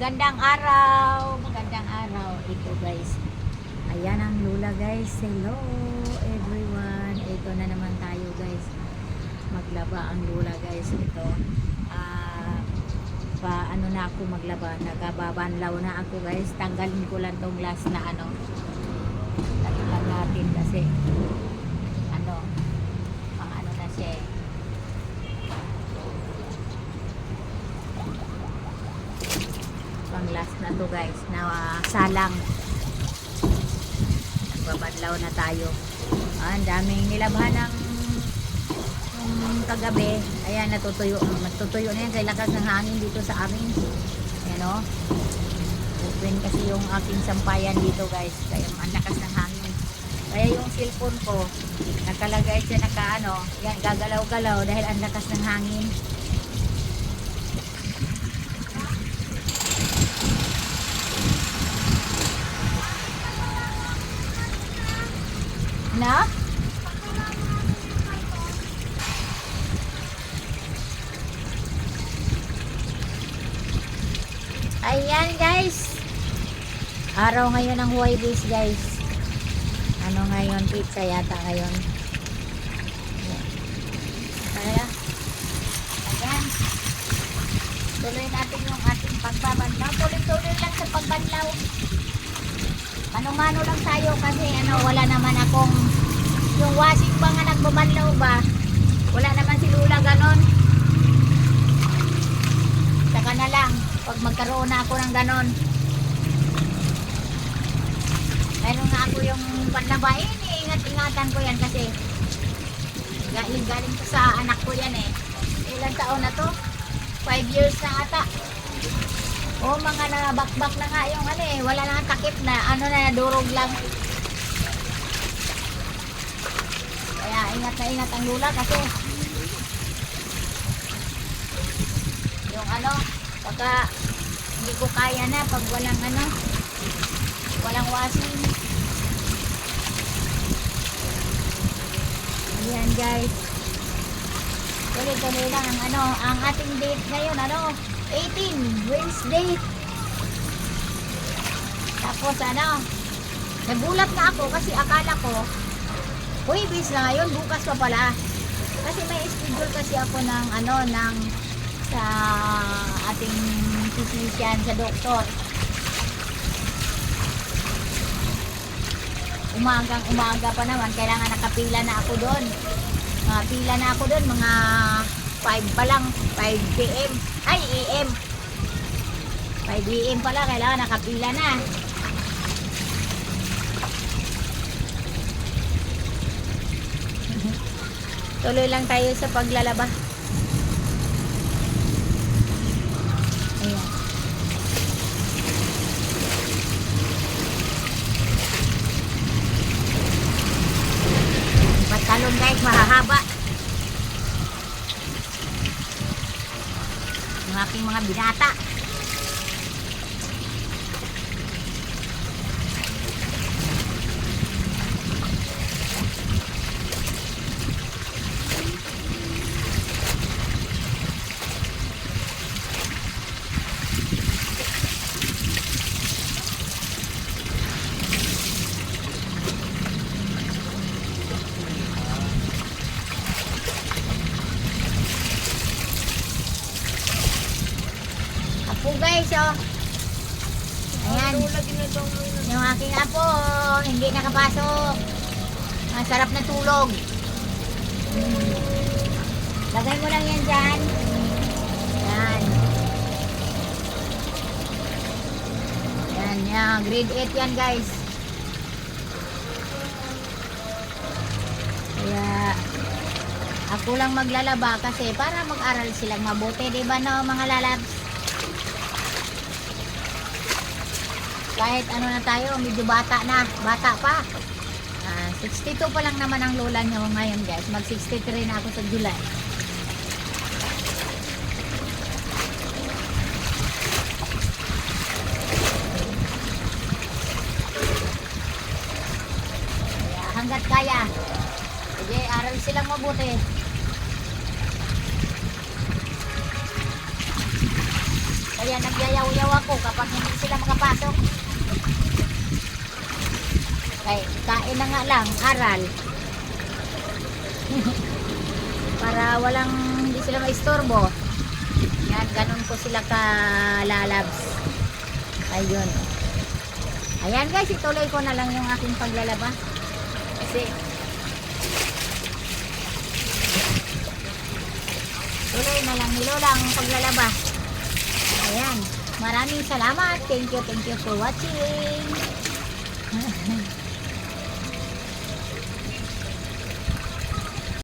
Magandang araw. Magandang araw. Ito guys. Ayan ang lula guys. Hello everyone. Ito na naman tayo guys. Maglaba ang lula guys. Ito. Ano na ako maglaba. Nagababanlaw na ako guys. Tanggalin ko lang tong last na ano. Tanggalin natin kasi ano. Pang ano na siya eh. Pang last na to guys na salang. Nagbabanlaw na tayo. Ang daming nilabhan ng kagabi. Ayan, natutuyo na yan sa lakas ng hangin dito sa amin. Ayan o. Open kasi yung aking sampayan dito guys. Kaya ang lakas ng hangin. Kaya yung cellphone ko nakalagay siya nakaano. Yan, gagalaw-galaw dahil ang lakas ng hangin. Na? Ayan guys. Araw ngayon ng Huwebes guys. Ano ngayon? Pizza yata ngayon. Kaya, ayan. Tuloy natin yung ating pagbabanlaw. Tuloy-tuloy lang sa pagbanlaw. Mano-mano lang tayo kasi ano, wala naman akong yung washing ba nga nagbabanlaw ba, wala naman si Lula ganon. Saka na lang pag magkaroon na ako ng ganon, meron nga ako yung panlabain, ingat-ingatan ko yan kasi galing ko sa anak ko yan eh. Ilang taon na to? 5 years na ata. O mga nabakbak na nga yung ano eh, wala na takip na, ano na, nadurog lang. Kaya ingat na ingat ang Lula kasi yung ano, pagka hindi ko kaya na pag walang ano, walang washing. Ayan guys. Tuloy-tuloy lang ang ano, ang ating date ngayon ano, 18, Wednesday. Tapos ano, nagulat na ako kasi akala ko Huwebes na ngayon, bukas pa pala. Kasi may schedule kasi ako ng ano, ng sa ating physician, sa doktor. Umaga pa naman, kailangan nakapila na ako doon. Pila na ako doon, mga 5 pa lang, 5 p.m. Ay, AM. 5 AM pala, kailangan nakapila na. Tuloy lang tayo sa paglalaba. Ayan. Patalon guys, mahahaba. Yung aking mga binata. Apo guys, oh. Ayan. Yung aking apo, hindi nakapasok. Ang sarap na tulog. Lagay mo lang yan dyan. Yan. Yan, yan. Grade 8 yan guys. Kaya, ako lang maglalaba kasi para mag-aral silang mabuti. Diba no, mga lalabs? Kahit ano na tayo, medyo bata pa. 62 pa lang naman ang lola nyo ngayon guys. Mag 63 na ako sa July. Kaya hanggat kaya, sige, aral silang mabuti. Kaya nagyayaw-yaw ako kapag hindi sila makapasok. Kay, kain na nga lang, aral. Para walang, hindi sila maistorbo. Yan, ganun ko sila kalalabs. Ayun. Ayan guys, ituloy ko na lang yung aking paglalaba. Kasi, tuloy na lang ni Lola ang paglalaba. Ayan. Maraming salamat. Thank you for watching.